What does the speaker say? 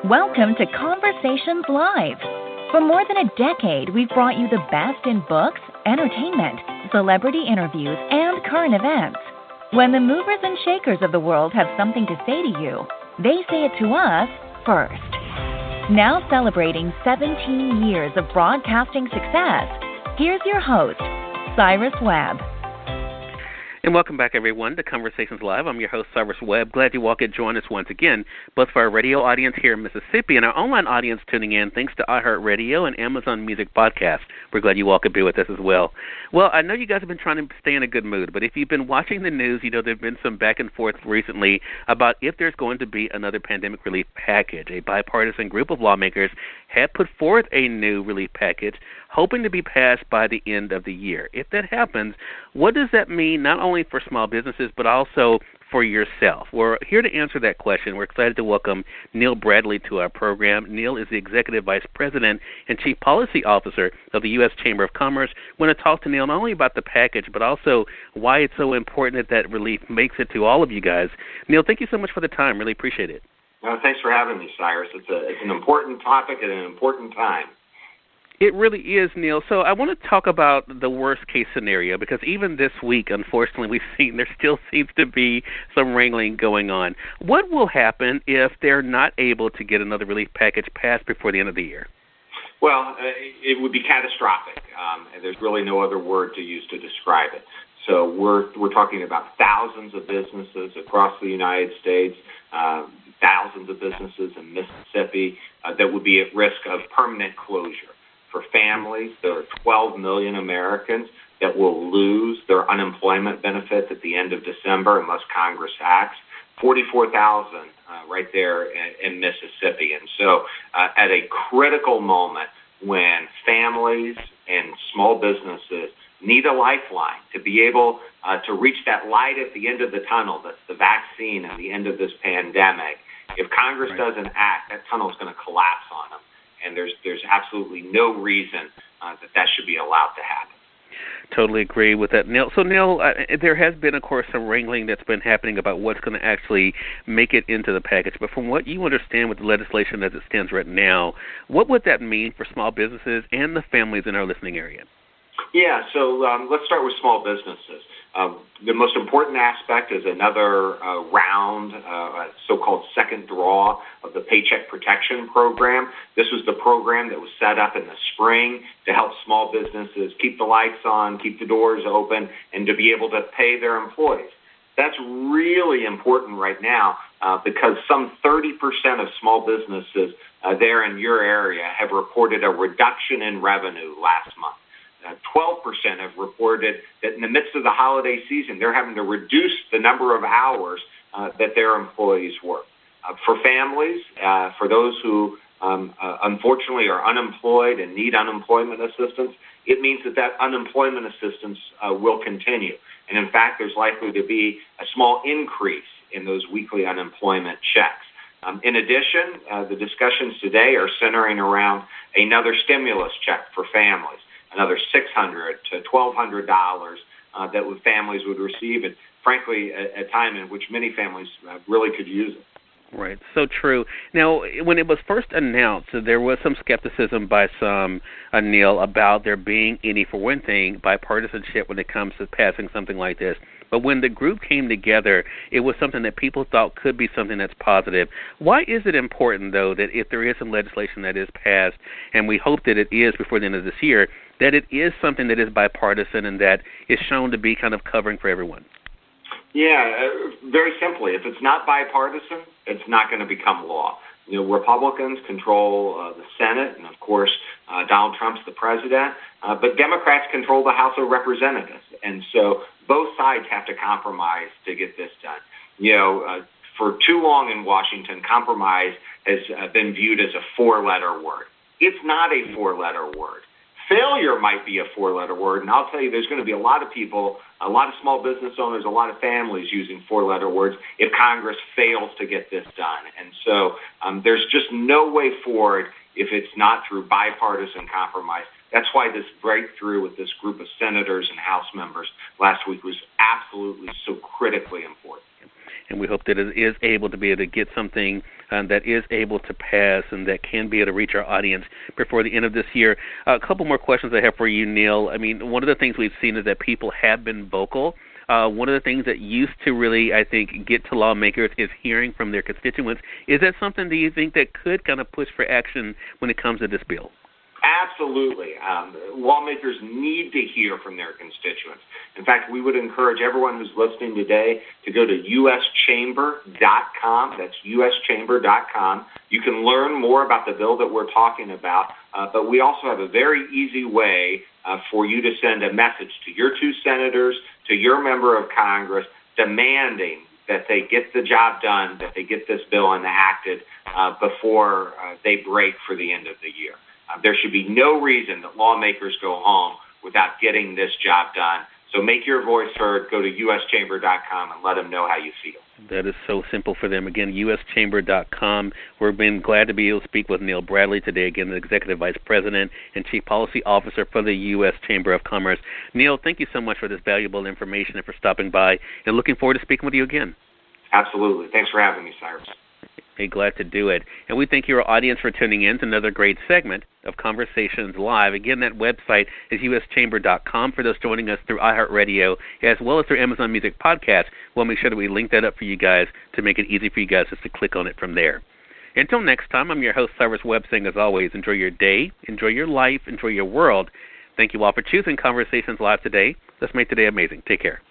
Welcome to Conversations Live. For more than a decade, we've brought you the best in books, entertainment, celebrity interviews, and current events. When the movers and shakers of the world have something to say to you, they say it to us first. Now celebrating 17 years of broadcasting success, here's your host, Cyrus Webb. And welcome back, everyone, to Conversations Live. I'm your host, Cyrus Webb. Glad you all could join us once again, both for our radio audience here in Mississippi and our online audience tuning in thanks to iHeartRadio and Amazon Music Podcast. We're glad you all could be with us as well. Well, I know you guys have been trying to stay in a good mood, but if you've been watching the news, you know there have been some back and forth recently about if there's going to be another pandemic relief package. A bipartisan group of lawmakers had put forth a new relief package, hoping to be passed by the end of the year. If that happens, what does that mean not only for small businesses but also for yourself? We're here to answer that question. We're excited to welcome Neil Bradley to our program. Neil is the Executive Vice President and Chief Policy Officer of the U.S. Chamber of Commerce. We want to talk to Neil not only about the package but also why it's so important that relief makes it to all of you guys. Neil, thank you so much for the time. Really appreciate it. Well, thanks for having me, Cyrus. It's an important topic at an important time. It really is, Neil. So I want to talk about the worst-case scenario because even this week, unfortunately, we've seen there still seems to be some wrangling going on. What will happen if they're not able to get another relief package passed before the end of the year? Well, it would be catastrophic, and there's really no other word to use to describe it. So we're talking about thousands of businesses across the United States, thousands of businesses in Mississippi that would be at risk of permanent closure. For families, there are 12 million Americans that will lose their unemployment benefits at the end of December unless Congress acts. 44,000 right there in Mississippi. And so at a critical moment when families and small businesses need a lifeline to be able to reach that light at the end of the tunnel, that's the vaccine and the end of this pandemic, if Congress doesn't act, that tunnel is going to collapse on them. And there's absolutely no reason that should be allowed to happen. Totally agree with that, Neil. So, Neil, there has been, of course, some wrangling that's been happening about what's going to actually make it into the package. But from what you understand with the legislation as it stands right now, what would that mean for small businesses and the families in our listening area? Yeah, so let's start with small businesses. The most important aspect is another round, so-called second draw of the Paycheck Protection Program. This was the program that was set up in the spring to help small businesses keep the lights on, keep the doors open, and to be able to pay their employees. That's really important right now because some 30% of small businesses there in your area have reported a reduction in revenue last month. 12% have reported that in the midst of the holiday season, they're having to reduce the number of hours that their employees work. For families, for those who unfortunately are unemployed and need unemployment assistance, it means that unemployment assistance will continue. And in fact, there's likely to be a small increase in those weekly unemployment checks. In addition, the discussions today are centering around another stimulus check for families. Another $600 to $1,200 that families would receive, and frankly, a time in which many families really could use it. Right, so true. Now, when it was first announced, there was some skepticism by some, Neil, about there being any, for one thing, bipartisanship when it comes to passing something like this. But when the group came together, it was something that people thought could be something that's positive. Why is it important, though, that if there is some legislation that is passed, and we hope that it is before the end of this year, that it is something that is bipartisan and that is shown to be kind of covering for everyone? Yeah, very simply, if it's not bipartisan, it's not going to become law. You know, Republicans control the Senate, and of course, Donald Trump's the president, but Democrats control the House of Representatives. And so both sides have to compromise to get this done. You know, for too long in Washington, compromise has been viewed as a four-letter word. It's not a four-letter word. Failure might be a four-letter word, and I'll tell you there's going to be a lot of people, a lot of small business owners, a lot of families using four-letter words if Congress fails to get this done. And so there's just no way forward if it's not through bipartisan compromise. That's why this breakthrough with this group of senators and House members last week was absolutely so critically important. and we hope that it is able to be able to get something that is able to pass and that can be able to reach our audience before the end of this year. A couple more questions I have for you, Neil. I mean, one of the things we've seen is that people have been vocal. One of the things that used to really, I think, get to lawmakers is hearing from their constituents. Is that something that you think that could kind of push for action when it comes to this bill? Absolutely. Lawmakers need to hear from their constituents. In fact, we would encourage everyone who's listening today to go to uschamber.com. That's uschamber.com. You can learn more about the bill that we're talking about, but we also have a very easy way for you to send a message to your 2 senators, to your member of Congress, demanding that they get the job done, that they get this bill enacted before they break for the end of the year. There should be no reason that lawmakers go home without getting this job done. So make your voice heard. Go to uschamber.com and let them know how you feel. That is so simple for them. Again, uschamber.com. We've been glad to be able to speak with Neil Bradley today, again, the Executive Vice President and Chief Policy Officer for the U.S. Chamber of Commerce. Neil, thank you so much for this valuable information and for stopping by, and looking forward to speaking with you again. Absolutely. Thanks for having me, Cyrus. Hey, glad to do it. And we thank your audience for tuning in to another great segment of Conversations Live. Again, that website is uschamber.com for those joining us through iHeartRadio, as well as through Amazon Music Podcast. We'll make sure that we link that up for you guys to make it easy for you guys just to click on it from there. Until next time, I'm your host, Cyrus Webb, saying as always, enjoy your day, enjoy your life, enjoy your world. Thank you all for choosing Conversations Live today. Let's make today amazing. Take care.